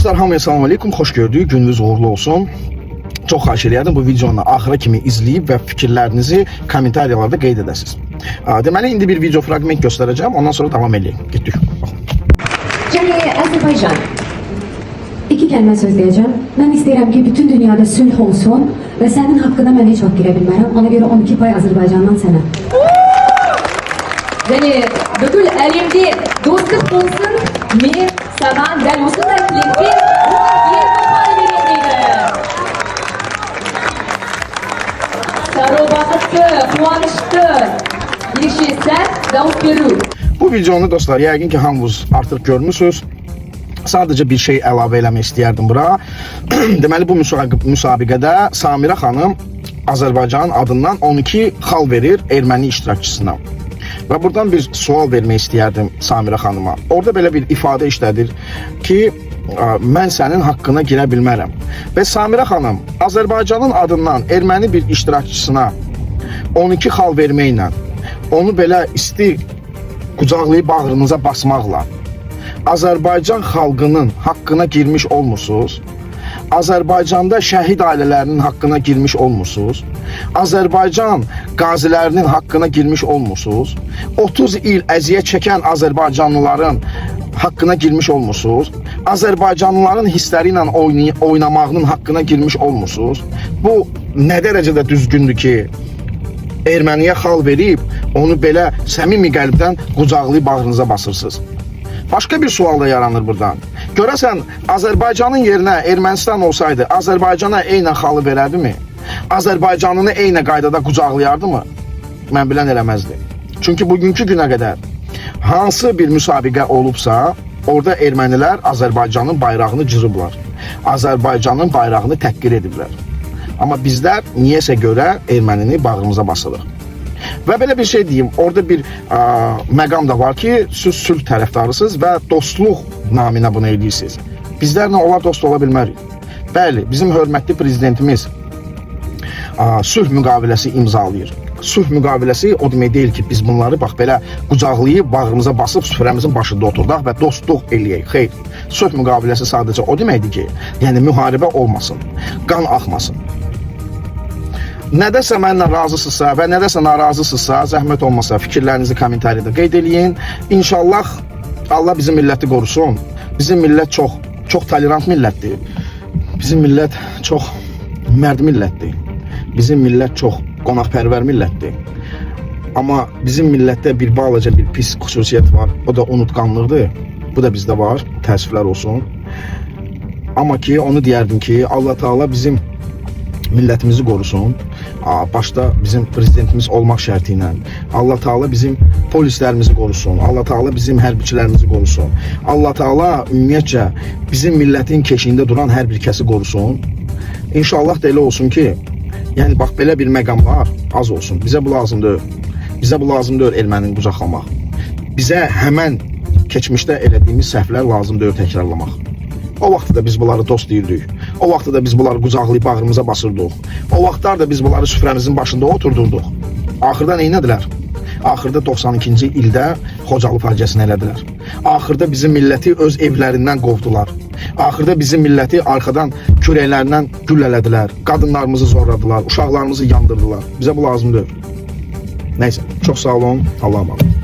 Dostlar, hamıya salam aleykum, xoş gördük, gününüz uğurlu olsun. Çox xahiş edirəm bu videonu axıra kimi izləyib və fikirlərinizi kommentariyalarda qeyd edəsiniz. Deməli, indi bir video fragment göstərəcəm, ondan sonra davam edeyim. Getdik. Cəmi, Azərbaycan. İki kəlmə söz deyəcəm. Mən istəyirəm ki, bütün dünyada sülh olsun və sənin haqqında mən heç vaxt girə bilmərəm. Ona görə 12 pay Azərbaycandan sənə. Yani bütün elimde dostluk olsun, mir, saman ve olsun da tilekli bir kapalı verilmeydi. Sarı bakıttı, kuanıştı, bir şey sen, davut görür. Bu videonu dostlar, yəqin ki, hamınız artıq görmüsünüz. Sadəcə bir şey əlavə eləmək istəyərdim bura. Deməli, bu müsabiqədə Samira xanım Azərbaycanın adından 12 xal verir erməni iştirakçısına. Və buradan bir sual vermək istəyərdim Samira xanıma. Orada belə bir ifadə işlədir ki, mən sənin haqqına girə bilmərəm. Və Samira xanım Azərbaycanın adından erməni bir iştirakçısına 12 xal verməklə, onu belə isti qucaqlayıb bağrınıza basmaqla Azərbaycan xalqının haqqına girmiş olmursunuz. Azərbaycanda şəhid ailələrinin haqqına girmiş olmursunuz. Azərbaycan qazilərinin haqqına girmiş olmursunuz. 30 il əziyyət çəkən Azərbaycanlıların haqqına girmiş olmursunuz. Azərbaycanlıların hissləri ilə oynamağının haqqına girmiş olmursunuz. Bu nə dərəcədə düzgündür ki, erməniyə xal verib, onu belə səmimi qəlbdən qucaqlayıb bağrınıza basırsınız. Başka bir sual da yaranır buradan. Görəsən, Azərbaycanın yerinə Ermənistan olsaydı, Azərbaycana eynən xalı verərdi mi? Azərbaycanını eynə qaydada qucaqlayardı mı? Mən bilən eləməzdi. Çünki bugünkü günə qədər hansı bir müsabiqə olubsa, orada ermənilər Azərbaycanın bayrağını cırıblar. Azərbaycanın bayrağını təhqir ediblər. Amma bizlər niyəsə görə ermənini bağrımıza basırıq. Və belə bir şey deyim, orada bir məqam da var ki, siz sülh tərəfdarısınız və dostluq naminə bunu edirsiniz. Bizlərlə onlar dost ola bilmərik. Bəli, bizim hörmətli prezidentimiz sülh müqaviləsi imzalayır. Sülh müqaviləsi o demək deyil ki, biz bunları bax belə qucaqlayıb, bağrımıza basıb süfrəmizin başında oturdaq və dostluq eləyək. Xeyr, sülh müqaviləsi sadəcə o deməkdir ki, yəni müharibə olmasın, qan axmasın. Nədəsə mənlə razısınızsa və nədəsə narazısınızsa, zəhmət olmasa fikirlərinizi kommentariyada qeyd eləyin. İnşallah Allah bizim milləti qorusun. Bizim millət çox tolerant millətdir. Bizim millət çox mərd millətdir. Bizim millət çox qonaqpərvər millətdir. Amma bizim millətdə bir balaca bir pis xüsusiyyət var. O da unutqanlıqdır. Bu da bizdə var. Təəssüflər olsun. Amma ki onu deyərdim ki, Allah Taala bizim millətimizi qorusun. Başta bizim prezidentimiz olmaq şərti ilə. Allah Taala bizim polislərimizi qorusun. Allah Taala bizim hərbiçilərimizi qorusun. Allah Taala ümumiyyətcə bizim millətin keşiyində duran hər bir kəsi qorusun. İnşallah da elə olsun ki, yəni bax belə bir məqamlar az olsun. Bizə bu lazımdır. Bizə bu lazımdır ermənini qucaqlamaq. Bizə həmən keçmişdə elədiyimiz səhvlər lazımdır təkrarlamaq. O vaxtda biz bunları dost deyirdik. O vaxtda da biz bunları qucaqlayıb bağrımıza basırdıq. O vaxtlar da biz bunları süfrəmizin başında oturdurduq. Axırda neynədilər? Axırda 92-ci ildə Xocalı faciəsini elədilər. Axırda bizim milləti öz evlərindən qovdular. Axırda bizim milləti arxadan kürəklərindən güllələdilər. Qadınlarımızı zorladılar, uşaqlarımızı yandırdılar. Bizə bu lazımdır. Neyse, çox sağ olun. Allah'a emanet.